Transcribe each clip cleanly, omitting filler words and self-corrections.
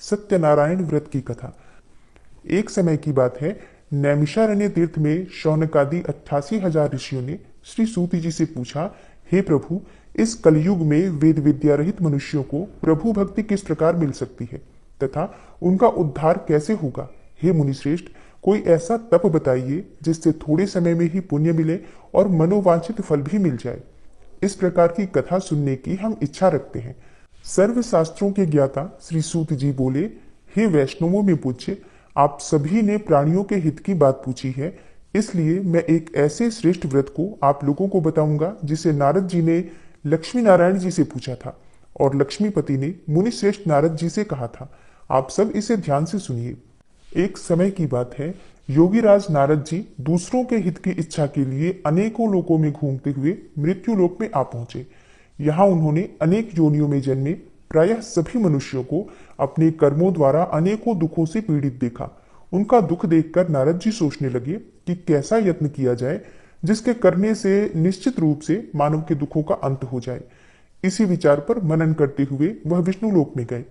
सत्यनारायण व्रत की कथा। एक समय की बात है, नैमिषारण्य तीर्थ में शौनकादि 88,000 ऋषियों ने श्री सूत जी से पूछा, हे प्रभु, इस कलयुग में वेद विद्या रहित मनुष्यों को प्रभु भक्ति किस प्रकार मिल सकती है तथा उनका उद्धार कैसे होगा। हे मुनिश्रेष्ठ, कोई ऐसा तप बताइए जिससे थोड़े समय में ही पुण्य मिले और मनोवांछित फल भी मिल जाए। इस प्रकार की कथा सुनने की हम इच्छा रखते हैं। सर्व शास्त्रों के ज्ञाता श्री सूत जी बोले, हे वैष्णवों में पूज्य, आप सभी ने प्राणियों के हित की बात पूछी है, इसलिए मैं एक ऐसे श्रेष्ठ व्रत को आप लोगों को बताऊंगा जिसे नारद जी ने लक्ष्मी नारायण जी से पूछा था और लक्ष्मीपति ने मुनि श्रेष्ठ नारद जी से कहा था। आप सब इसे ध्यान से सुनिए। एक समय की बात है, योगीराज नारद जी दूसरों के हित की इच्छा के लिए अनेकों लोकों में घूमते हुए मृत्यु लोक में आ पहुंचे। यहाँ उन्होंने अनेक योनियों में जन्मे प्रायः सभी मनुष्यों को अपने कर्मों द्वारा अनेकों दुखों से पीड़ित देखा। उनका दुख देखकर नारद जी सोचने लगे कि कैसा यत्न किया जाए जिसके करने से निश्चित रूप से मानव के दुखों का अंत हो जाए। इसी विचार पर मनन करते हुए वह विष्णु लोक में गए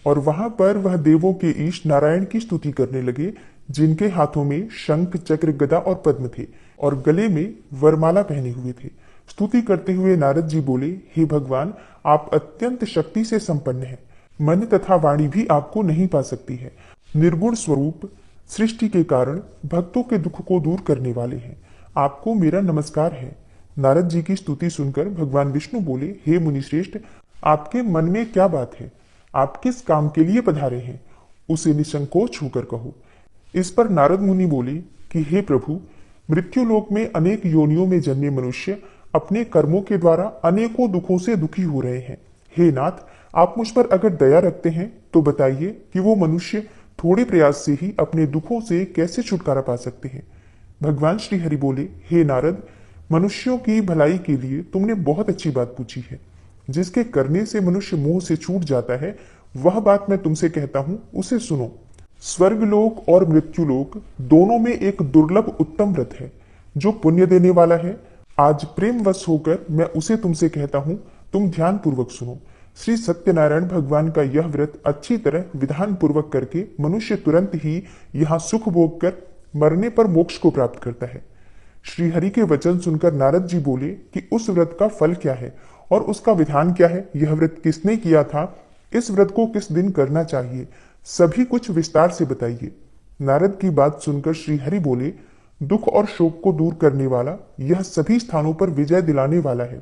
और वहां पर वह देवों के ईश नारायण की स्तुति करने लगे, जिनके हाथों में शंख, चक्र, गदा और पद्म थे और गले में वरमाला पहने हुए थे। स्तुति करते हुए नारद जी बोले, हे भगवान, आप अत्यंत शक्ति से संपन्न हैं। मन तथा वाणी भी आपको नहीं पा सकती है। निर्गुण स्वरूप, सृष्टि के कारण भक्तों के दुख को दूर करने वाले हैं। आपको मेरा नमस्कार है। नारद जी की स्तुति सुनकर भगवान विष्णु बोले, हे मुनिश्रेष्ठ, आपके मन में क्या बात है? आप किस काम के लिए पधारे हैं? उसे निसंकोच होकर कहो। इस पर नारद मुनि बोले कि हे प्रभु, मृत्युलोक में अनेक योनियों में जन्मे मनुष्य अपने कर्मों के द्वारा अनेकों दुखों से दुखी हो रहे हैं। हे नाथ, आप मुझ पर अगर दया रखते हैं तो बताइए कि वो मनुष्य थोड़े प्रयास से ही अपने दुखों से कैसे छुटकारा पा सकते हैं। भगवान श्री हरि बोले, हे नारद, मनुष्यों की भलाई के लिए तुमने बहुत अच्छी बात पूछी है। जिसके करने से मनुष्य मोह से छूट जाता है, वह बात मैं तुमसे कहता हूं, उसे सुनो। स्वर्गलोक और मृत्युलोक दोनों में एक दुर्लभ उत्तम व्रत है जो पुण्य देने वाला है। आज प्रेमवश होकर मैं उसे तुमसे कहता हूं, तुम ध्यान पूर्वक सुनो। श्री सत्यनारायण भगवान का यह व्रत अच्छी तरह विधान पूर्वक करके मनुष्य तुरंत ही यहाँ सुख भोग कर मरने पर मोक्ष को प्राप्त करता है। श्री हरि के वचन सुनकर नारद जी बोले कि उस व्रत का फल क्या है और उसका विधान क्या है, यह व्रत किसने किया था, इस व्रत को किस दिन करना चाहिए, सभी कुछ विस्तार से बताइए। नारद की बात सुनकर श्री हरि बोले, दुख और शोक को दूर करने वाला, यह सभी स्थानों पर विजय दिलाने वाला है।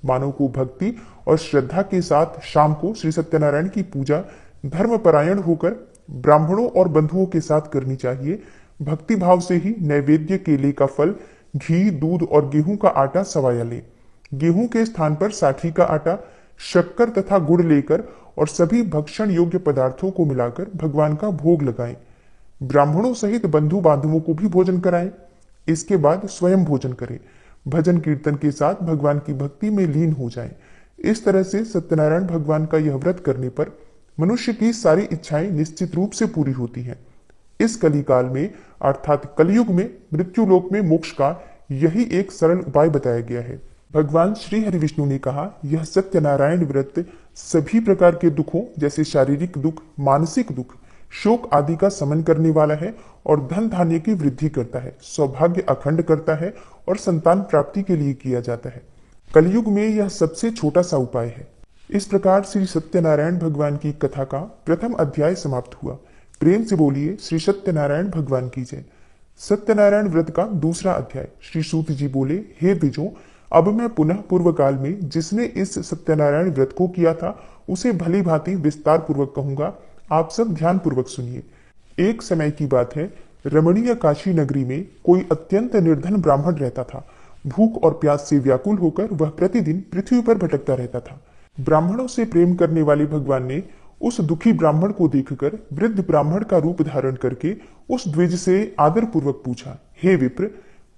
मानव को भक्ति और श्रद्धा के साथ शाम को श्री सत्यनारायण की पूजा धर्मपरायण होकर ब्राह्मणों और बंधुओं के साथ करनी चाहिए। भक्ति भाव से ही नैवेद्य केले का फल, घी, दूध और गेहूं का आटा सवाया ले। गेहूं के स्थान पर साठी का आटा, शक्कर तथा गुड़ लेकर और सभी भक्षण योग्य पदार्थों को मिलाकर भगवान का भोग लगाएं। ब्राह्मणों सहित बंधु बांधवों को भी भोजन कराएं। इसके बाद स्वयं भोजन करें। भजन कीर्तन के साथ भगवान की भक्ति में लीन हो जाएं। इस तरह से सत्यनारायण भगवान का यह व्रत करने पर मनुष्य की सारी इच्छाएं निश्चित रूप से पूरी होती हैं। इस कलिकाल में अर्थात कलयुग में मृत्युलोक में मोक्ष का यही एक सरल उपाय बताया गया है। भगवान श्री हरि विष्णु ने कहा, यह सत्यनारायण व्रत सभी प्रकार के दुखों जैसे शारीरिक दुख, मानसिक दुख, शोक आदि का समन करने वाला है और धन धान्य की वृद्धि करता है, सौभाग्य अखंड करता है और संतान प्राप्ति के लिए किया जाता है। कलयुग में यह सबसे छोटा सा उपाय है। इस प्रकार श्री सत्यनारायण भगवान की कथा का प्रथम अध्याय समाप्त हुआ। प्रेम से बोलिए श्री सत्यनारायण भगवान की जय। सत्यनारायण व्रत का दूसरा अध्याय। श्री सूत जी बोले, हे द्विजों, अब मैं पुनः पूर्व काल में जिसने इस सत्यनारायण व्रत को किया था उसे भली भांति विस्तार पूर्वक कहूंगा। आप सब ध्यान पूर्वक सुनिए। एक समय की बात है, रमणीय काशी नगरी में कोई अत्यंत निर्धन ब्राह्मण रहता था। भूख और प्यास से व्याकुल होकर वह प्रतिदिन पृथ्वी पर भटकता रहता था। ब्राह्मणों से प्रेम करने वाले भगवान ने उस दुखी ब्राह्मण को देखकर वृद्ध ब्राह्मण का रूप धारण करके उस द्विज से आदर पूर्वक पूछा, हे विप्र,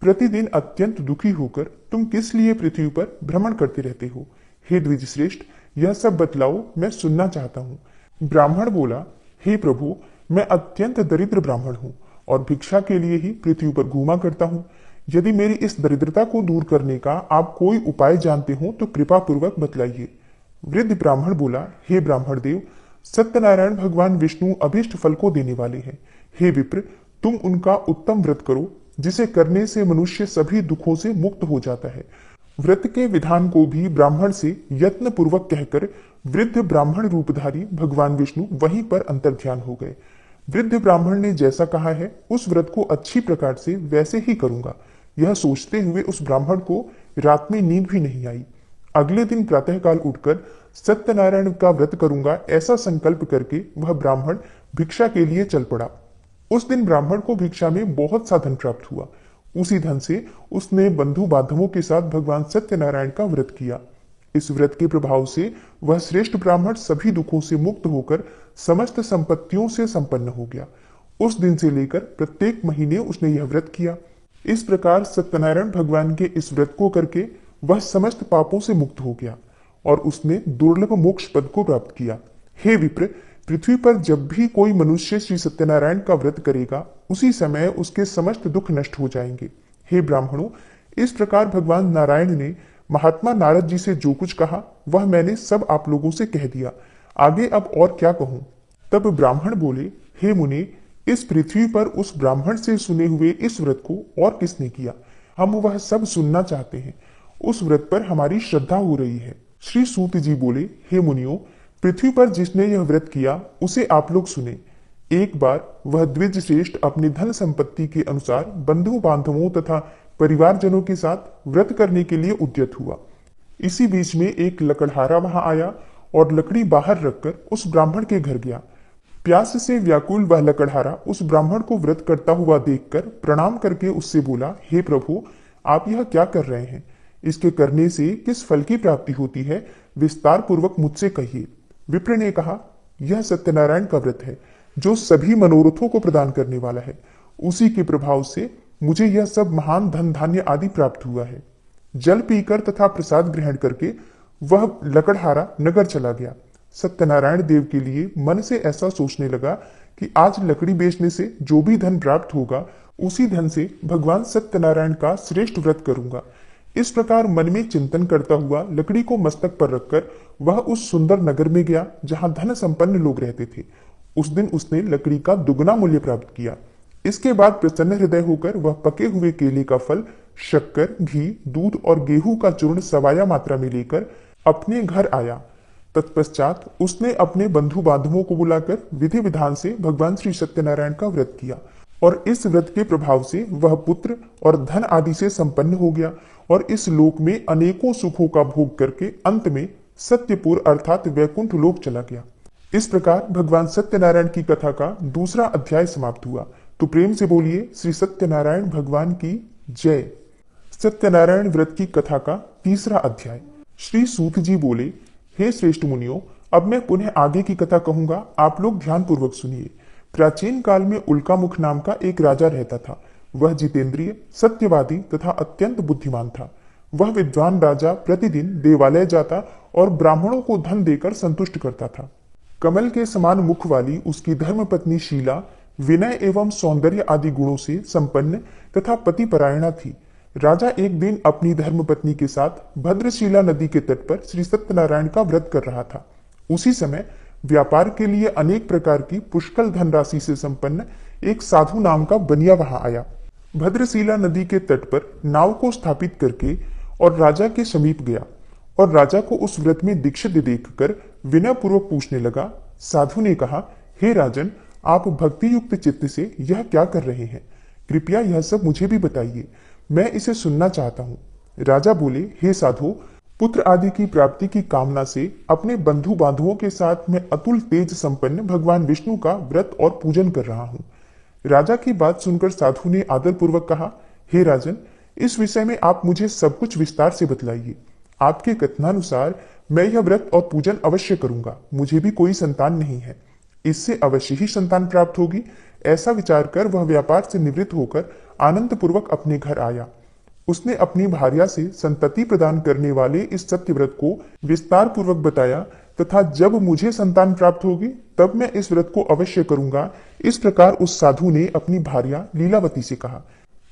प्रतिदिन अत्यंत दुखी होकर तुम किस लिए पृथ्वी पर भ्रमण करते रहते हो? हे द्विज श्रेष्ठ, यह सब बतलाओ, मैं सुनना चाहता हूँ। ब्राह्मण बोला, हे प्रभु, मैं अत्यंत दरिद्र ब्राह्मण हूँ और भिक्षा के लिए ही पृथ्वी पर घूमा करता हूँ। यदि मेरी इस दरिद्रता को दूर करने का आप कोई उपाय जानते हो तो कृपा पूर्वक बतलाइए। वृद्ध ब्राह्मण बोला, हे ब्राह्मण देव, सत्यनारायण भगवान विष्णु अभीष्ट फल को देने वाले हैं। हे विप्र, तुम उनका उत्तम व्रत करो, जिसे करने से मनुष्य सभी दुखों से मुक्त हो जाता है। व्रत के विधान को भी ब्राह्मण से यत्न पूर्वक कहकर वृद्ध ब्राह्मण रूपधारी भगवान विष्णु वहीं पर अंतर्ध्यान हो गए। वृद्ध ब्राह्मण ने जैसा कहा है, उस व्रत को अच्छी प्रकार से वैसे ही करूंगा। यह सोचते हुए उस ब्राह्मण को रात में नींद भी नहीं आई। अगले दिन प्रातःकाल उठकर सत्यनारायण का व्रत करूंगा ऐसा संकल्प करके वह ब्राह्मण भिक्षा के लिए चल पड़ा। उस दिन ब्राह्मण को भिक्षा में बहुत सा धन प्राप्त हुआ। उसी धन से उसने बंधु बांधवों के साथ भगवान सत्यनारायण का व्रत किया। इस व्रत के प्रभाव से वह श्रेष्ठ ब्राह्मण सभी दुखों से मुक्त होकर समस्त संपत्तियों से संपन्न हो गया। उस दिन से लेकर प्रत्येक महीने उसने यह व्रत किया। इस प्रकार सत्यनारायण भगवान के इस व्रत को करके वह समस्त पापों से मुक्त हो गया और उसने दुर्लभ मोक्ष पद को प्राप्त किया। हे विप्र, पृथ्वी पर जब भी कोई मनुष्य श्री सत्यनारायण का व्रत करेगा, उसी समय उसके समस्त दुख नष्ट हो जाएंगे। हे ब्राह्मणों, इस प्रकार भगवान नारायण ने महात्मा नारद जी से जो कुछ कहा वह मैंने सब आप लोगों से कह दिया। आगे अब और क्या कहूं। तब ब्राह्मण बोले, हे मुने, इस पृथ्वी पर उस ब्राह्मण से सुने हुए इस व्रत को और किसने किया? हम वह सब सुनना चाहते हैं। उस व्रत पर हमारी श्रद्धा हो रही है। श्री सूत जी बोले, हे मुनियों, पृथ्वी पर जिसने यह व्रत किया उसे आप लोग सुने। एक बार वह द्विज श्रेष्ठ अपनी धन संपत्ति के अनुसार बंधु बांधवों तथा परिवारजनों के साथ व्रत करने के लिए उद्यत हुआ। इसी बीच में एक लकड़हारा वहां आया और लकड़ी बाहर रखकर उस ब्राह्मण के घर गया। प्यास से व्याकुल वह लकड़हारा उस ब्राह्मण को व्रत करता हुआ देखकर प्रणाम करके उससे बोला, हे प्रभु, आप यह क्या कर रहे हैं? इसके करने से किस फल की प्राप्ति होती है, विस्तार पूर्वक मुझसे कहिए। विप्र ने कहा, यह सत्यनारायण का व्रत है जो सभी मनोरथों को प्रदान करने वाला है। उसी के प्रभाव से मुझे यह सब महान धन धान्य आदि प्राप्त हुआ है। जल पीकर तथा प्रसाद ग्रहण करके वह लकड़हारा नगर चला गया। सत्यनारायण देव के लिए मन से ऐसा सोचने लगा कि आज लकड़ी बेचने से जो भी धन प्राप्त होगा उसी धन से भगवान सत्यनारायण का श्रेष्ठ व्रत करूंगा। इस प्रकार मन में चिंतन करता हुआ लकड़ी को मस्तक पर रखकर वह उस सुंदर नगर में गया जहां धन संपन्न लोग रहते थे। उस दिन उसने लकड़ी का दुगना मूल्य प्राप्त किया। इसके बाद प्रसन्न हृदय होकर वह पके हुए केले का फल, शक्कर, घी, दूध और गेहूं का चूर्ण सवाया मात्रा में लेकर अपने घर आया। तत्पश्चात उसने अपने बंधु बांधवों को बुलाकर विधि विधान से भगवान श्री सत्यनारायण का व्रत किया और इस व्रत के प्रभाव से वह पुत्र और धन आदि से संपन्न हो गया और इस लोक में अनेकों सुखों का भोग करके अंत में सत्यपुर अर्थात वैकुंठ लोक चला गया। इस प्रकार भगवान सत्यनारायण की कथा का दूसरा अध्याय समाप्त हुआ। तो प्रेम से बोलिए श्री सत्यनारायण भगवान की जय। सत्यनारायण व्रत की कथा का तीसरा अध्याय। श्री सूत जी बोले, हे श्रेष्ठ मुनियों, अब मैं पुनः आगे की कथा कहूंगा, आप लोग ध्यान पूर्वक सुनिए। प्राचीन काल में उल्कामुख नाम का एक राजा रहता था। वह जितेंद्रिय, सत्यवादी तथा अत्यंत बुद्धिमान था। वह विद्वान राजा प्रतिदिन देवालय जाता और ब्राह्मणों को धन देकर संतुष्ट करता था। कमल के समान मुख वाली उसकी धर्मपत्नी शीला विनय एवं सौंदर्य आदि गुणों से संपन्न तथा पतिपरायणा थी। राजा एक दिन अपनी धर्मपत्नी के साथ भद्रशिला नदी के तट पर श्री सत्यनारायण का व्रत कर रहा था। उसी समय व्यापार के लिए अनेक प्रकार की पुष्कल धनराशि से संपन्न एक साधु नाम का बनिया वहां आया। भद्रशिला नदी के तट पर नाव को स्थापित करके और राजा के समीप गया और राजा को उस व्रत में दीक्षित देखकर विनय पूर्वक पूछने लगा। साधु ने कहा, हे राजन, आप भक्ति युक्त चित्त से यह क्या कर रहे हैं? कृपया यह सब मुझे भी बताइए, मैं इसे सुनना चाहता हूँ। राजा बोले, हे साधु, पुत्र आदि की प्राप्ति की कामना से अपने बंधु बांधवों के साथ मैं अतुल तेज संपन्न भगवान विष्णु का व्रत और पूजन कर रहा हूँ। राजा की बात सुनकर साधु ने आदर पूर्वक कहा, हे राजन, इस विषय में आप मुझे सब कुछ विस्तार से बतलाइए। आपके कथनानुसार मैं यह व्रत और पूजन अवश्य करूंगा। मुझे भी कोई संतान नहीं है, इससे अवश्य ही संतान प्राप्त होगी। ऐसा विचार कर वह व्यापार से निवृत्त होकर आनंद पूर्वक अपने घर आया। उसने अपनी भार्या से संतति प्रदान करने वाले इस सत्य व्रत को विस्तार पूर्वक बताया तथा जब मुझे संतान प्राप्त होगी तब मैं इस व्रत को अवश्य करूंगा। इस प्रकार उस साधु ने अपनी भार्या लीलावती से कहा।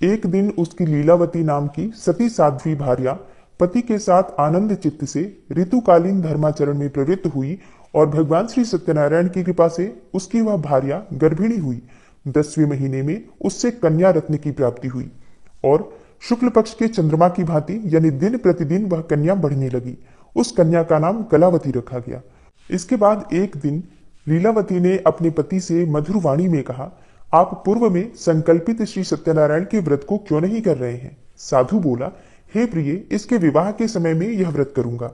एक दिन उसकी लीलावती नाम की सती साध्वी भार्या पति के साथ आनंद चित्त से ऋतुकालीन धर्माचरण में प्रवृत्त हुई और भगवान श्री सत्यनारायण की कृपा से उसकी वह भार्या गर्भिणी हुई। 10वें महीने में उससे कन्या रत्न की प्राप्ति हुई और शुक्ल पक्ष के चंद्रमा की भांति यानी दिन प्रतिदिन वह कन्या बढ़ने लगी। उस कन्या का नाम कलावती रखा गया। इसके बाद एक दिन लीलावती ने अपने पति से मधुर वाणी में कहा, आप पूर्व में संकल्पित श्री सत्यनारायण के व्रत को क्यों नहीं कर रहे हैं? साधु बोला, हे प्रिय, इसके विवाह के समय में यह व्रत करूंगा।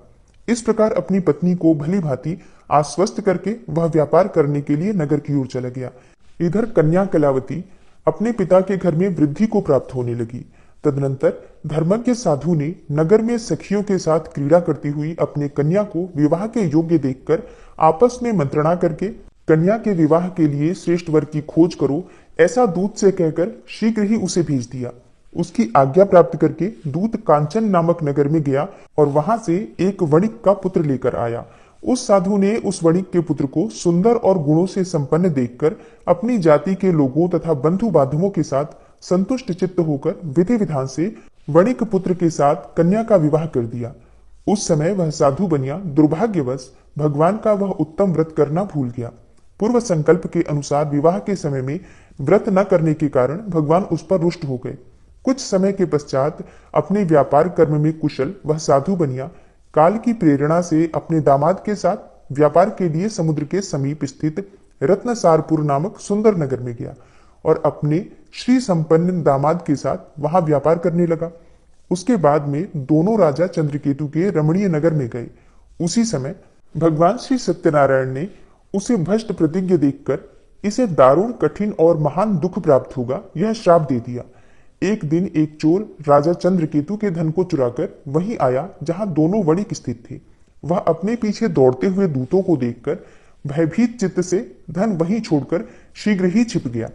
इस प्रकार अपनी पत्नी को भली भांति आश्वस्त करके वह व्यापार करने के लिए नगर की ओर चला गया। इधर कन्या कलावती अपने पिता के घर में वृद्धि को प्राप्त होने लगी। तदनंतर धर्मज्ञ साधु ने नगर में सखियों के साथ क्रीड़ा करती हुई अपने कन्या को विवाह के योग्य देखकर आपस में मंत्रणा करके कन्या के विवाह के लिए श्रेष्ठ वर की खोज करो ऐसा दूत से कहकर शीघ्र ही उसे भेज दिया। उसकी आज्ञा प्राप्त करके दूत कांचन नामक नगर में गया और वहां से एक वणिक का पुत्र लेकर आया। उस साधु ने उस वणिक के पुत्र को सुंदर और गुणों से संपन्न देखकर अपनी जाति के लोगों तथा बंधु बांधवों के साथ संतुष्ट चित्त होकर विधि विधान से वणिक पुत्र के साथ कन्या का विवाह कर दिया। उस समय वह साधु बनिया दुर्भाग्यवश भगवान का वह उत्तम व्रत करना भूल गया। पूर्व संकल्प के अनुसार विवाह के समय में व्रत न करने के कारण भगवान उस पर रुष्ट हो गए। कुछ समय के पश्चात अपने व्यापार कर्म में कुशल वह साधु बनिया काल की प्रेरणा से अपने दामाद के साथ व्यापार के लिए समुद्र के समीप स्थित रत्नसारपुर नामक सुंदर नगर में गया और अपने श्री संपन्न दामाद के साथ वहां व्यापार करने लगा। उसके बाद में दोनों राजा चंद्रकेतु के रमणीय नगर में गए। उसी समय भगवान श्री सत्यनारायण ने उसे भ्रष्ट प्रतिज्ञ देखकर इसे दारुण कठिन और महान दुख प्राप्त होगा यह श्राप दे दिया। एक दिन एक चोर राजा चंद्रकेतु के धन को चुराकर वहीं आया जहां दोनों वणिक स्थित थे। वह अपने पीछे दौड़ते हुए दूतों को देखकर भयभीत चित्त से धन वहीं छोड़कर शीघ्र ही छिप गया।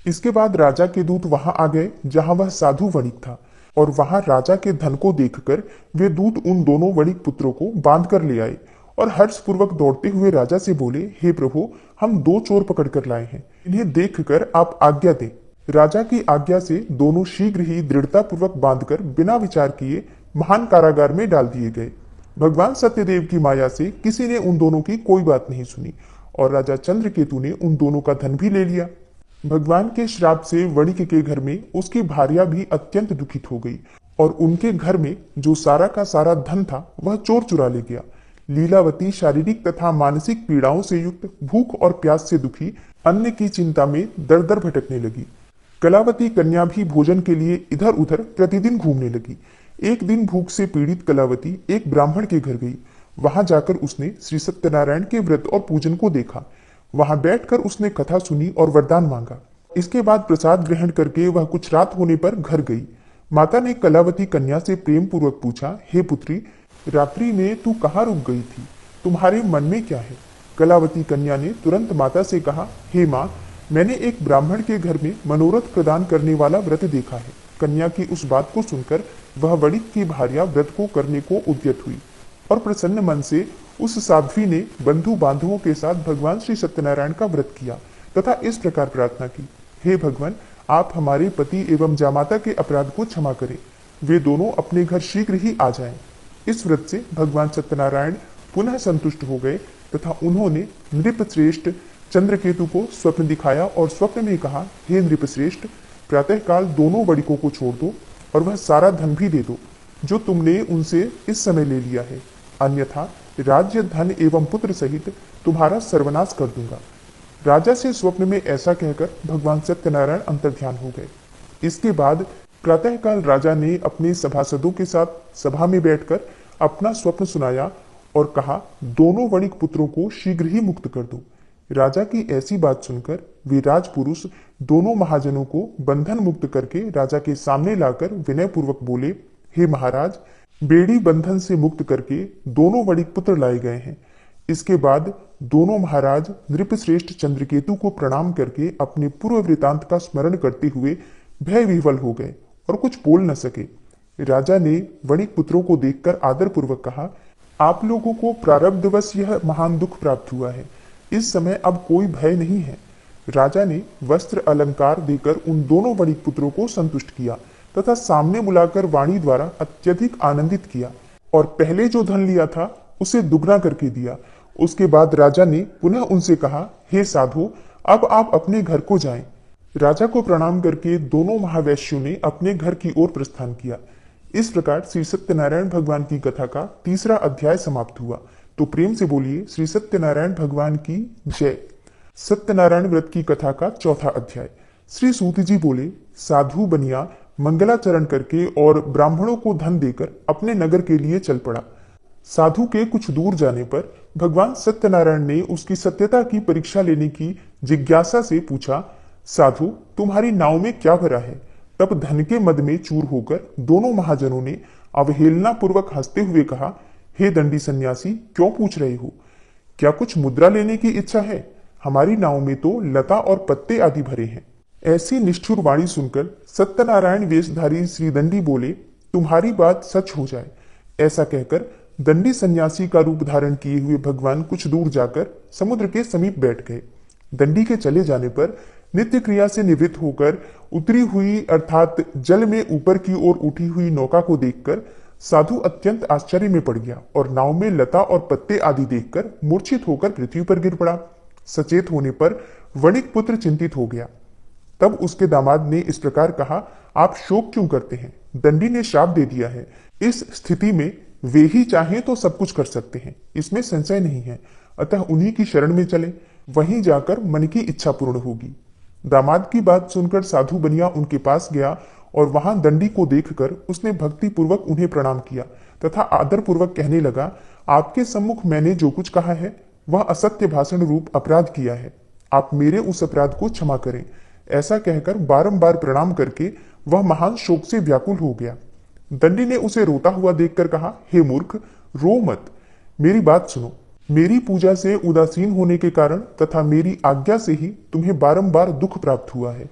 इसके बाद राजा के दूत वहां आ गए जहां वह साधु वणिक था और वहां राजा के धन को देखकर वे दूत उन दोनों वणिक पुत्रों को बांध कर ले आए और हर्षपूर्वक दौड़ते हुए राजा से बोले, हे प्रभु, हम 2 चोर पकड़ कर लाए हैं, इन्हें देखकर आप आज्ञा दें। राजा की आज्ञा से दोनों शीघ्र ही दृढ़ता पूर्वक बांधकर बिना विचार किए महान कारागार में डाल दिए गए। भगवान सत्यदेव की माया से किसी ने उन दोनों की कोई बात नहीं सुनी और राजा चंद्रकेतु ने उन दोनों का धन भी ले लिया। भगवान के श्राप से वणिक के घर में उसकी भार्या भी अत्यंत दुखित हो गई और उनके घर में जो सारा का सारा धन था वह चोर चुरा ले गया। लीलावती शारीरिक तथा मानसिक पीड़ाओं से युक्त भूख और प्यास से दुखी अन्न की चिंता में दर दर भटकने लगी। कलावती कन्या भी भोजन के लिए इधर उधर प्रतिदिन घूमने लगी। एक दिन भूख से पीड़ित कलावती एक ब्राह्मण के घर गई। वहां जाकर उसने श्री सत्यनारायण के व्रत और पूजन को देखा। वहां बैठकर उसने कथा सुनी और वरदान मांगा। इसके बाद प्रसाद ग्रहण करके वह कुछ रात होने पर घर गई। माता ने कलावती कन्या से प्रेम पूर्वक पूछा, हे पुत्री, रात्रि में तू कहाँ रुक गई थी? तुम्हारे मन में क्या है? कलावती कन्या ने तुरंत माता से कहा, हे माँ, मैंने एक ब्राह्मण के घर में मनोरथ प्रदान करने वाला व्रत देखा है। कन्या की उस बात को सुनकर वह वणिक की भार्या व्रत को करने को उद्यत हुई और प्रसन्न मन से उस साध्वी ने बंधु बांधवों के साथ भगवान श्री सत्यनारायण का व्रत किया तथा इस प्रकार प्रार्थना की, हे भगवान, आप हमारे पति एवं जामाता के अपराध को क्षमा करें। वे दोनों अपने घर शीघ्र ही आ जाएं। इस व्रत से भगवान सत्यनारायण पुनः संतुष्ट हो गए तथा उन्होंने नृपश्रेष्ठ चंद्रकेतु को स्वप्न दिखाया और स्वप्न में कहा, हे नृपश्रेष्ठ, प्रातःकाल दोनों वणिकों को छोड़ दो और वह सारा धन भी दे दो जो तुमने उनसे इस समय ले लिया है, अन्यथा राज्य, धन एवं पुत्र सहित तुम्हारा सर्वनाश कर दूंगा। राजा से स्वप्न में ऐसा कहकर भगवान सत्यनारायण अंतर्ध्यान हो गए। इसके बाद प्रातःकाल राजा ने अपने सभासदों के साथ सभा में बैठकर अपना स्वप्न सुनाया और कहा, दोनों वणिक पुत्रों को शीघ्र ही मुक्त कर दो। राजा की ऐसी बात सुनकर वे राजपुरुष दोनों महाजनों को बंधन मुक्त करके राजा के सामने लाकर विनय पूर्वक बोले, हे महाराज, बेड़ी बंधन से मुक्त करके दोनों वणिक पुत्र लाए गए हैं। इसके बाद दोनों महाराज नृपश्रेष्ठ चंद्रकेतु को प्रणाम करके अपने पूर्व वृतांत का स्मरण करते हुए भय विह्वल हो गए और कुछ बोल न सके। राजा ने वणिक पुत्रों को देखकर आदर पूर्वक कहा, आप लोगों को प्रारब्धवश यह महान दुख प्राप्त हुआ है। इस समय अब कोई भय नहीं है। राजा ने वस्त्र अलंकार देकर उन दोनों वणिक पुत्रों को संतुष्ट किया तथा सामने बुलाकर वाणी द्वारा अत्यधिक आनंदित किया और पहले जो धन लिया था उसे दुगना करके दिया। उसके बाद राजा ने पुनः उनसे कहा, हे साधु, अब आप अपने घर को जाएं। राजा को प्रणाम करके दोनों महावैश्यों ने अपने घर की ओर प्रस्थान किया। इस प्रकार श्री सत्यनारायण भगवान की कथा का तीसरा अध्याय समाप्त हुआ। तो प्रेम से बोलिए श्री सत्यनारायण भगवान की जय। सत्यनारायण व्रत की कथा का चौथा अध्याय। श्री सूत जी बोले, साधु बनिया मंगलाचरण करके और ब्राह्मणों को धन देकर अपने नगर के लिए चल पड़ा। साधु के कुछ दूर जाने पर भगवान सत्यनारायण ने उसकी सत्यता की परीक्षा लेने की जिज्ञासा से पूछा, साधु, तुम्हारी नाव में क्या भरा है? तब धन के मद में चूर होकर दोनों महाजनों ने अवहेलना पूर्वक हंसते हुए कहा, हे दंडी सन्यासी, क्यों पूछ रहे हो? क्या कुछ मुद्रा लेने की इच्छा है? हमारी नाव में तो लता और पत्ते आदि भरे हैं। ऐसी निष्ठुर वाणी सुनकर सत्यनारायण वेशधारी श्री दंडी बोले, तुम्हारी बात सच हो जाए। ऐसा कहकर दंडी सन्यासी का रूप धारण किए हुए भगवान कुछ दूर जाकर समुद्र के समीप बैठ गए। दंडी के चले जाने पर नित्य क्रिया से निवृत्त होकर उतरी हुई अर्थात जल में ऊपर की ओर उठी हुई नौका को देखकर साधु अत्यंत आश्चर्य में पड़ गया और नाव में लता और पत्ते आदि देखकर मूर्छित होकर पृथ्वी पर गिर पड़ा। सचेत होने पर वणिक पुत्र चिंतित हो गया। तब उसके दामाद ने इस प्रकार कहा, आप शोक क्यों करते हैं? दंडी ने शाप दे दिया है। इस स्थिति में वे ही चाहें तो सब कुछ कर सकते हैं, इसमें संशय नहीं है। अतः उन्हीं की शरण में चले, वहीं जाकर मन की इच्छा पूर्ण होगी। दामाद की बात सुनकर साधु बनिया उनके पास गया और वहां दंडी को देखकर उसने भक्ति पूर्वक उन्हें प्रणाम किया तथा आदर पूर्वक कहने लगा, आपके सम्मुख मैंने जो कुछ कहा है वह असत्य भाषण रूप अपराध किया है। आप मेरे उस अपराध को क्षमा करें। ऐसा कहकर बारंबार प्रणाम करके वह महान शोक से व्याकुल हो गया। दंडी ने उसे रोता हुआ देखकर कहा, हे मूर्ख, रो मत, मेरी बात सुनो। मेरी पूजा से उदासीन होने के कारण तथा मेरी आज्ञा से ही तुम्हें बारंबार दुख प्राप्त हुआ है।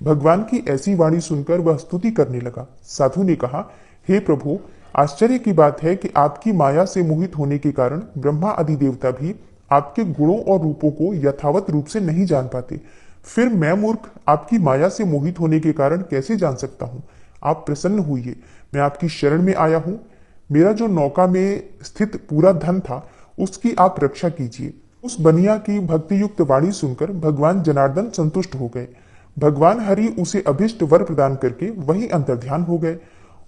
भगवान की ऐसी वाणी सुनकर वह स्तुति करने लगा। साधु ने कहा, हे प्रभु, आश्चर्य की बात है कि आपकी माया से मोहित होने के कारण ब्रह्मा आदि देवता भी आपके गुणों और रूपों को यथावत रूप से नहीं जान पाते। फिर मैं मूर्ख आपकी माया से मोहित होने के कारण कैसे जान सकता हूँ? आप प्रसन्न हुइए, मैं आपकी शरण में आया हूँ। मेरा जो नौका में स्थित पूरा धन था उसकी आप रक्षा कीजिए। उस बनिया की भक्ति युक्त वाणी सुनकर भगवान जनार्दन संतुष्ट हो गए। भगवान हरि उसे अभिष्ट वर प्रदान करके वही अंतर्ध्यान हो गए।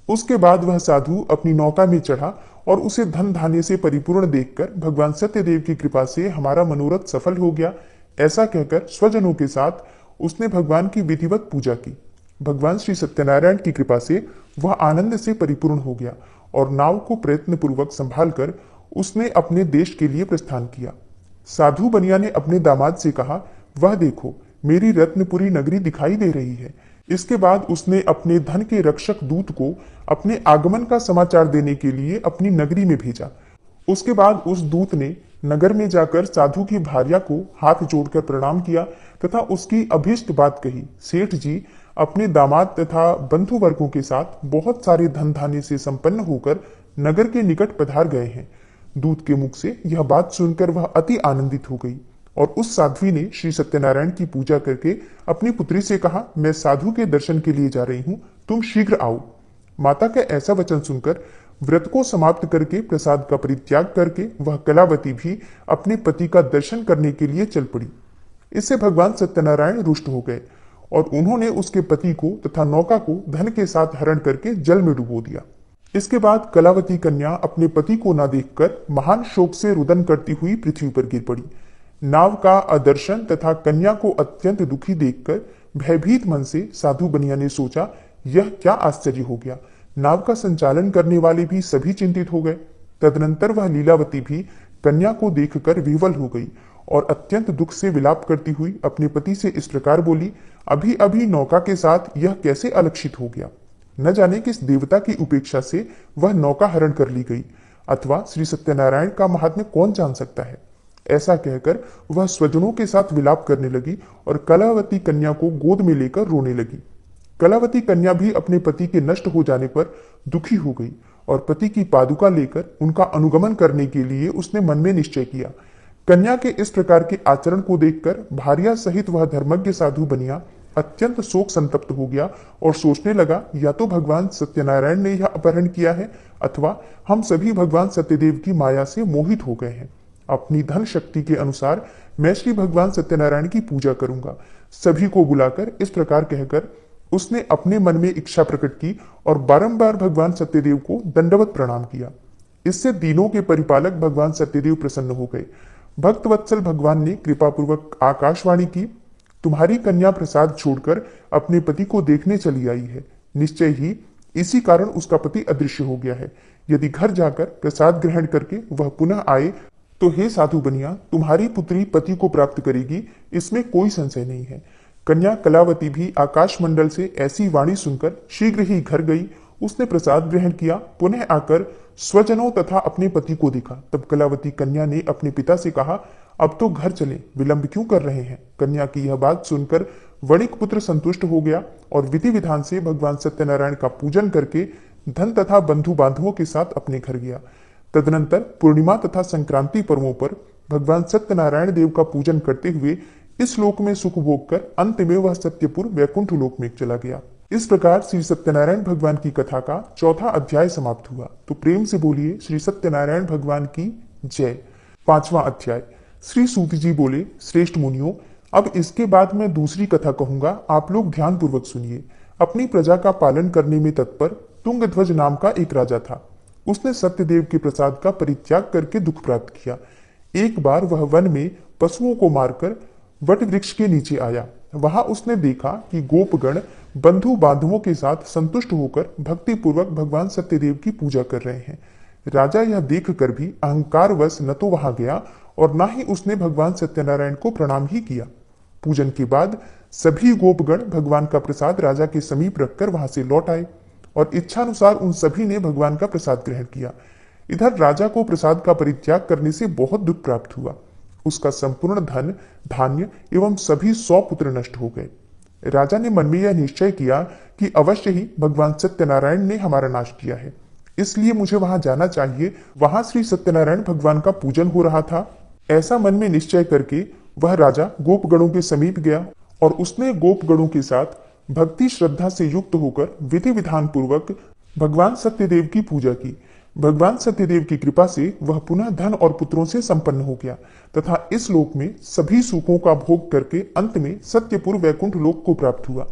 उसके बाद वह साधु अपनी नौका में चढ़ा और उसे धन धान्य से परिपूर्ण देखकर भगवान सत्यदेव की कृपा से हमारा मनोरथ सफल हो गया, ऐसा कहकर स्वजनों के साथ उसने भगवान की विधिवत पूजा की। भगवान श्री सत्यनारायण की कृपा से वह आनंद से परिपूर्ण हो गया और नाव को प्रयत्न पूर्वक संभाल कर उसने अपने देश के लिए प्रस्थान किया। साधु बनिया ने अपने दामाद से कहा, वह देखो, मेरी रत्नपुरी नगरी दिखाई दे रही है। इसके बाद उसने अपने धन के रक्षक दूत को अपने आगमन का समाचार देने के लिए अपनी नगरी में भेजा। उसके बाद उस दूत ने नगर में जाकर साधु की भार्या को हाथ जोड़कर प्रणाम किया तथा उसकी अभीष्ट बात कही। सेठ जी अपने दामाद तथा बंधु वर्गों के साथ बहुत सारे धन धान्य से संपन्न होकर नगर के निकट पधार गए हैं। दूत के मुख से यह बात सुनकर वह अति आनंदित हो गई और उस साध्वी ने श्री सत्यनारायण की पूजा करके अपनी पुत्री से कहा, मैं साधु के दर्शन के लिए जा रही हूँ, तुम शीघ्र आओ। माता का ऐसा वचन सुनकर व्रत को समाप्त करके प्रसाद का परित्याग करके वह कलावती भी अपने पति का दर्शन करने के लिए चल पड़ी। इससे भगवान सत्यनारायण रुष्ट हो गए और उन्होंने उसके पति को तथा नौका को धन के साथ हरण करके जल में डुबो दिया। इसके बाद कलावती कन्या अपने पति को न देखकर महान शोक से रुदन करती हुई पृथ्वी पर गिर पड़ी। नाव का अदर्शन तथा कन्या को अत्यंत दुखी देखकर भयभीत मन से साधु बनिया ने सोचा, यह क्या आश्चर्य हो गया। नाव का संचालन करने वाले भी सभी चिंतित हो गए। तदनंतर वह लीलावती भी कन्या को देखकर विह्वल हो गई और अत्यंत दुख से विलाप करती हुई अपने पति से इस प्रकार बोली, अभी अभी नौका के साथ यह कैसे अलक्षित हो गया। न जाने किस देवता की उपेक्षा से वह नौका हरण कर ली गई, अथवा श्री सत्यनारायण का महात्म्य कौन जान सकता है। ऐसा कहकर वह स्वजनों के साथ विलाप करने लगी और कलावती कन्या को गोद में लेकर रोने लगी। कलावती कन्या भी अपने पति के नष्ट हो जाने पर दुखी हो गई और पति की पादुका लेकर उनका अनुगमन करने के लिए उसने मन में निश्चय किया। कन्या के इस प्रकार के आचरण को देखकर भार्या सहित वह धर्मज्ञ साधु बनिया अत्यंत शोक संतप्त हो गया और सोचने लगा, या तो भगवान सत्यनारायण ने यह अपहरण किया है अथवा हम सभी भगवान सत्यदेव की माया से मोहित हो गए हैं। अपनी धन शक्ति के अनुसार मैं श्री भगवान सत्यनारायण की पूजा करूंगा। सभी को बुलाकर इस प्रकार कहकर उसने अपने मन में इच्छा प्रकट की और बारंबार भगवान सत्यदेव को दंडवत प्रणाम किया। इससे दीनों के परिपालक भगवान सत्यदेव प्रसन्न हो गए। भक्त वत्सल भगवान ने कृपापूर्वक आकाशवाणी की, तुम्हारी कन्या प्रसाद छोड़कर अपने पति को देखने चली आई है। निश्चय ही इसी कारण उसका पति अदृश्य हो गया है। यदि घर जाकर प्रसाद ग्रहण करके वह पुनः आए तो हे साधु बनिया, तुम्हारी पुत्री पति को प्राप्त करेगी, इसमें कोई संशय नहीं है। कन्या कलावती भी आकाश मंडल से ऐसी वाणी सुनकर शीघ्र ही घर गई। उसने प्रसाद ग्रहण किया, पुनः आकर स्वजनों तथा अपने पति को देखा। तब कलावती कन्या ने अपने पिता से कहा, अब तो घर चले, विलंब क्यों कर रहे हैं। कन्या की यह बात सुनकर वणिक पुत्र संतुष्ट हो गया और विधि विधान से भगवान सत्यनारायण का पूजन करके धन तथा बंधु बांधवों के साथ अपने घर गया। तदनंतर पूर्णिमा तथा संक्रांति पर्वों पर भगवान सत्यनारायण देव का पूजन करते हुए इस लोक में सुख भोग कर अंत में वह सत्यपुर वैकुंठ लोक में चला गया। इस प्रकार श्री सत्यनारायण भगवान की कथा का चौथा अध्याय समाप्त हुआ। तो प्रेम से बोलिए श्री सत्यनारायण भगवान की जय। पांचवा अध्याय। श्री सूत जी बोले, श्रेष्ठ मुनियों, अब इसके बाद मैं दूसरी कथा कहूंगा, आप लोग ध्यान पूर्वक सुनिए। अपनी प्रजा का पालन करने में तत्पर तुंगध्वज नाम का एक राजा था। उसने सत्यदेव के प्रसाद का परित्याग करके दुख प्राप्त किया। एक बार वह वन में पशुओं को मारकर वट वृक्ष के नीचे आया। वहां उसने देखा कि गोपगण बंधु बांधवों के साथ संतुष्ट होकर भक्ति पूर्वक भगवान सत्यदेव की पूजा कर रहे हैं। राजा यह देखकर भी अहंकारवश न तो वहां गया और न ही उसने भगवान सत्यनारायण को प्रणाम ही किया। पूजन के बाद सभी गोपगण भगवान का प्रसाद राजा के समीप रखकर वहां से लौट आए और इच्छानुसार उन सभी ने भगवान का प्रसाद ग्रहण किया। इधर राजा को प्रसाद का परित्याग करने से बहुत दुख प्राप्त हुआ। उसका संपूर्ण धन, धान्य एवं सभी 100 पुत्र नष्ट हो गए। राजा ने मन में यह निश्चय किया कि अवश्य ही भगवान सत्यनारायण ने हमारा नाश किया है, इसलिए मुझे वहां जाना चाहिए। वहां श्री सत्यनारायण भगवान का पूजन हो रहा था। ऐसा मन में निश्चय करके वह राजा गोपगणों के समीप गया और उसने गोपगणों के साथ भक्ति श्रद्धा से युक्त होकर विधि विधान पूर्वक भगवान सत्यदेव की पूजा की। भगवान सत्यदेव की कृपा से वह पुनः धन और पुत्रों से संपन्न हो गया तथा इस लोक में सभी सुखों का भोग करके अंत में सत्यपुर वैकुंठ लोक को प्राप्त हुआ।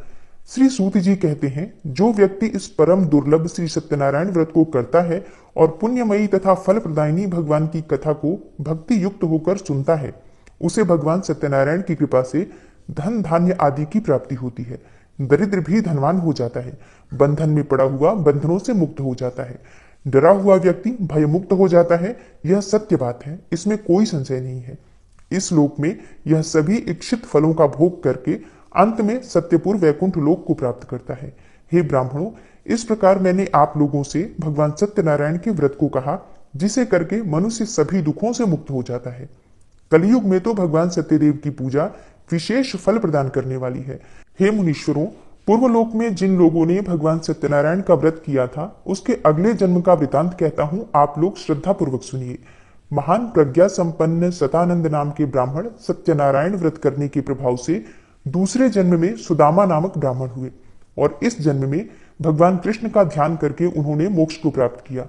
श्री सूत जी कहते हैं, जो व्यक्ति इस परम दुर्लभ श्री सत्यनारायण व्रत को करता है और पुण्यमयी तथा फल प्रदायिनी भगवान की कथा को भक्ति युक्त होकर सुनता है, उसे भगवान सत्यनारायण की कृपा से धन धान्य आदि की प्राप्ति होती है। दरिद्र भी धनवान हो जाता है, बंधन में पड़ा हुआ बंधनों से मुक्त हो जाता है, डरा हुआ व्यक्ति भय मुक्त हो जाता है। यह सत्य बात है, इसमें कोई संशय नहीं है। इस लोक में यह सभी इच्छित फलों का भोग करके अंत में सत्यपुर वैकुंठ लोक को प्राप्त करता है। हे ब्राह्मणों, इस प्रकार मैंने आप लोगों से भगवान सत्यनारायण के व्रत को कहा, जिसे करके मनुष्य सभी दुखों से मुक्त हो जाता है। कलयुग में तो भगवान सत्यदेव की पूजा विशेष फल प्रदान करने वाली है। हे मुनीश्वरों, पूर्वलोक में जिन लोगों ने भगवान सत्यनारायण का व्रत किया था, उसके अगले जन्म का वृतांत कहता हूं, आप लोग श्रद्धा पूर्वक सुनिए। महान प्रज्ञा संपन्न सतानंद नाम के ब्राह्मण सत्यनारायण व्रत करने के प्रभाव से दूसरे जन्म में सुदामा नामक ब्राह्मण हुए और इस जन्म में भगवान कृष्ण का ध्यान करके उन्होंने मोक्ष को प्राप्त किया।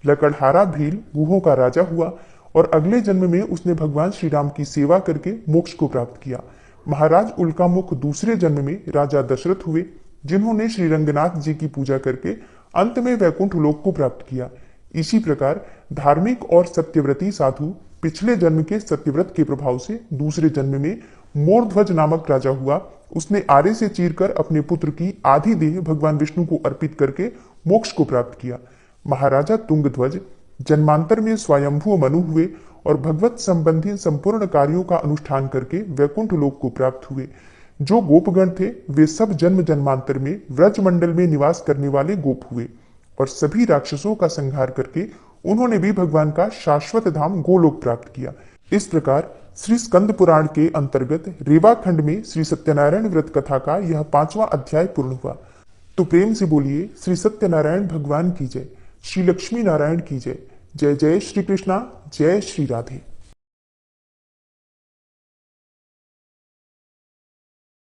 लकड़हारा भील गुहों का राजा हुआ और अगले जन्म में उसने भगवान श्री राम की सेवा करके मोक्ष को प्राप्त किया। महाराज उल्कामुख दूसरे जन्म में राजा दशरथ हुए, जिन्होंने श्री रंगनाथ जी की पूजा करके अंत में वैकुंठ लोक को प्राप्त किया। इसी प्रकार धार्मिक और सत्यव्रती साधु पिछले जन्म के सत्यव्रत के प्रभाव से दूसरे जन्म में मोरध्वज नामक राजा हुआ। उसने आरे से चीरकर अपने पुत्र की आधी देह भगवान विष्णु को अर्पित करके मोक्ष को प्राप्त किया। महाराजा तुंगध्वज जन्मांतर में स्वयंभू मनु हुए और भगवत संबंधी संपूर्ण कार्यों का अनुष्ठान करके वैकुंठ लोक को प्राप्त हुए। जो गोपगण थे वे सब जन्म जन्मांतर में व्रज मंडल में निवास करने वाले गोप हुए और सभी राक्षसों का संहार करके उन्होंने भी भगवान का शाश्वत धाम गोलोक प्राप्त किया। इस प्रकार श्री स्कंद पुराण के अंतर्गत रेवा खंड में श्री सत्यनारायण व्रत कथा का यह 5वां अध्याय पूर्ण हुआ। तो प्रेम से बोलिए श्री सत्यनारायण भगवान की जय, श्री लक्ष्मी नारायण की जय। जय जय श्री कृष्णा, जय श्री राधे।